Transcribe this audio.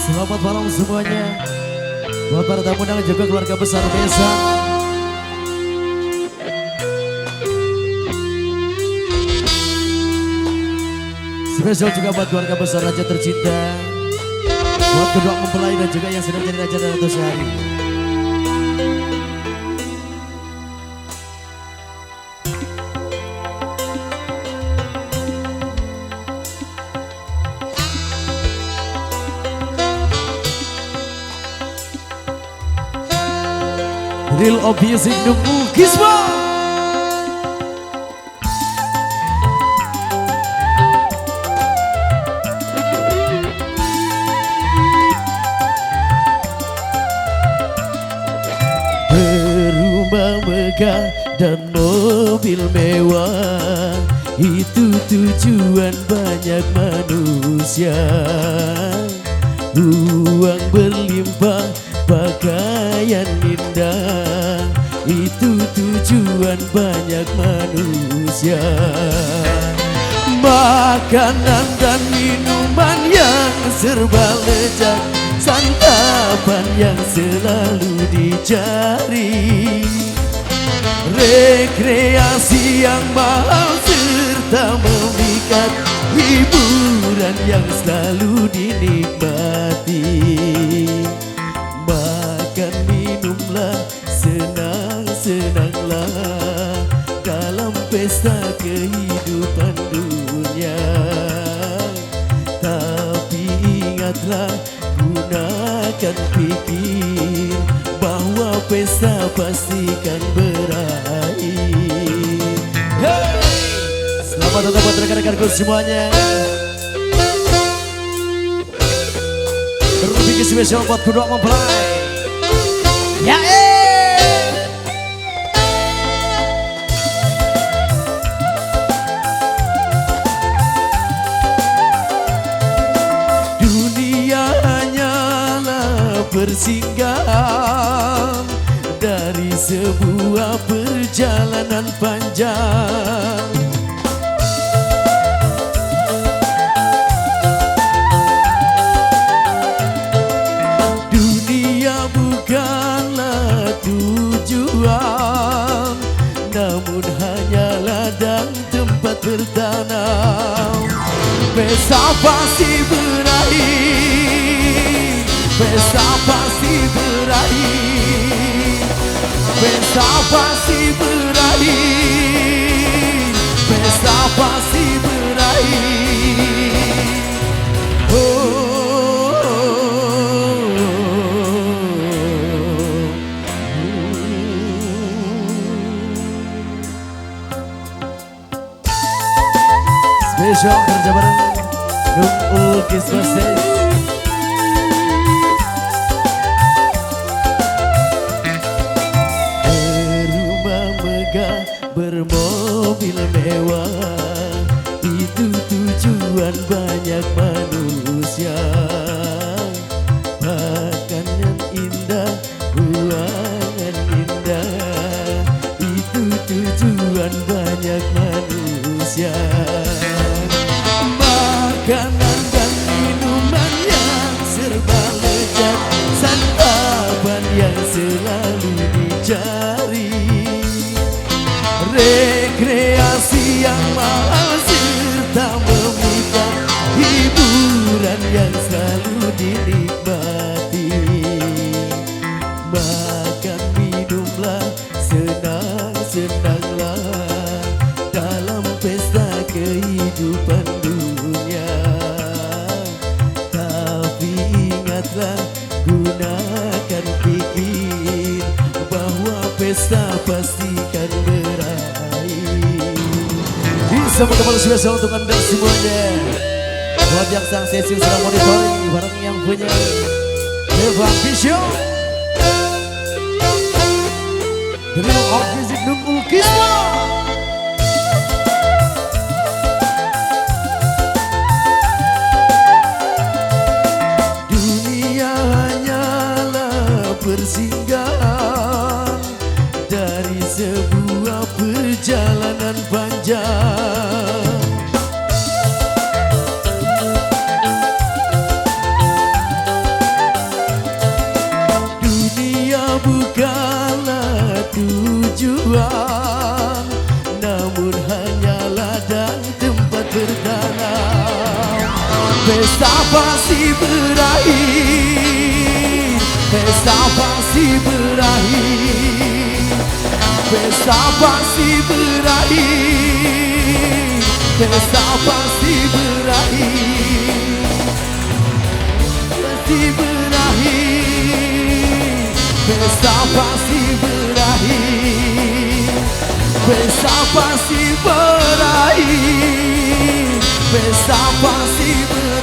Selamat malam semuanya. Buat para tamu dan juga keluarga besar Besa. Spesial juga buat keluarga besar Raja tercinta. Buat kedua mempelai dan juga yang sedang jadi Raja dan Ratu sehari. Real of Music Nunggu Kisma. Rumah megah dan mobil mewah, itu tujuan banyak manusia. Uang berlimpah, pakaian indah, itu tujuan banyak manusia. Makanan dan minuman yang serba lezat, santapan yang selalu dicari, rekreasi yang mahal serta memikat, hiburan yang selalu dinikmati. Makan minumlah, senang-senanglah dalam pesta kehidupan dunia. Tapi ingatlah, gunakan pikir bahwa pesta pastikan berakhir. Hey! Selamat datang buat rekan-rekanku semuanya. Berlebih spesial buat kedua mempelai. Ya dunia hanyalah persinggahan dari sebuah perjalanan panjang. Bukanlah tujuan, namun hanyalah dan tempat bertanam. Pesta pasti berakhir, pesta pasti berakhir, pesta pasti berakhir, pesta pasti berakhir. Spesial kerja bareng Nunggu Kisma Stage. Berumah megah, bermobil mewah, itu tujuan banyak manusia. Makanan indah, ruangan indah, itu tujuan banyak manusia. Makanan dan minuman yang serba lezat, santapan yang selalu dicari, rekreasi yang mahal serta memikat, hiburan yang selalu dinikmati. Makan minumlah, senang-senanglah dalam pesta kehidupan dunia. Tapi ingatlah, gunakan pikir bahwa pesta pastikan berakhir. Bisa kembali spesial untuk anda semuanya. Buat yang sang sesi sedang monitoring bareng yang punya Evan Vision. Real of Music Nunggu Kisma. Persinggahan dari sebuah perjalanan panjang. malam. Pesta pasti berakhir, pesta pasti berakhir, pesta pasti berakhir, pesta pasti berakhir, pasti berakhir, pesta pasti berakhir, pesta pasti berakhir, pesta pasti berakhir.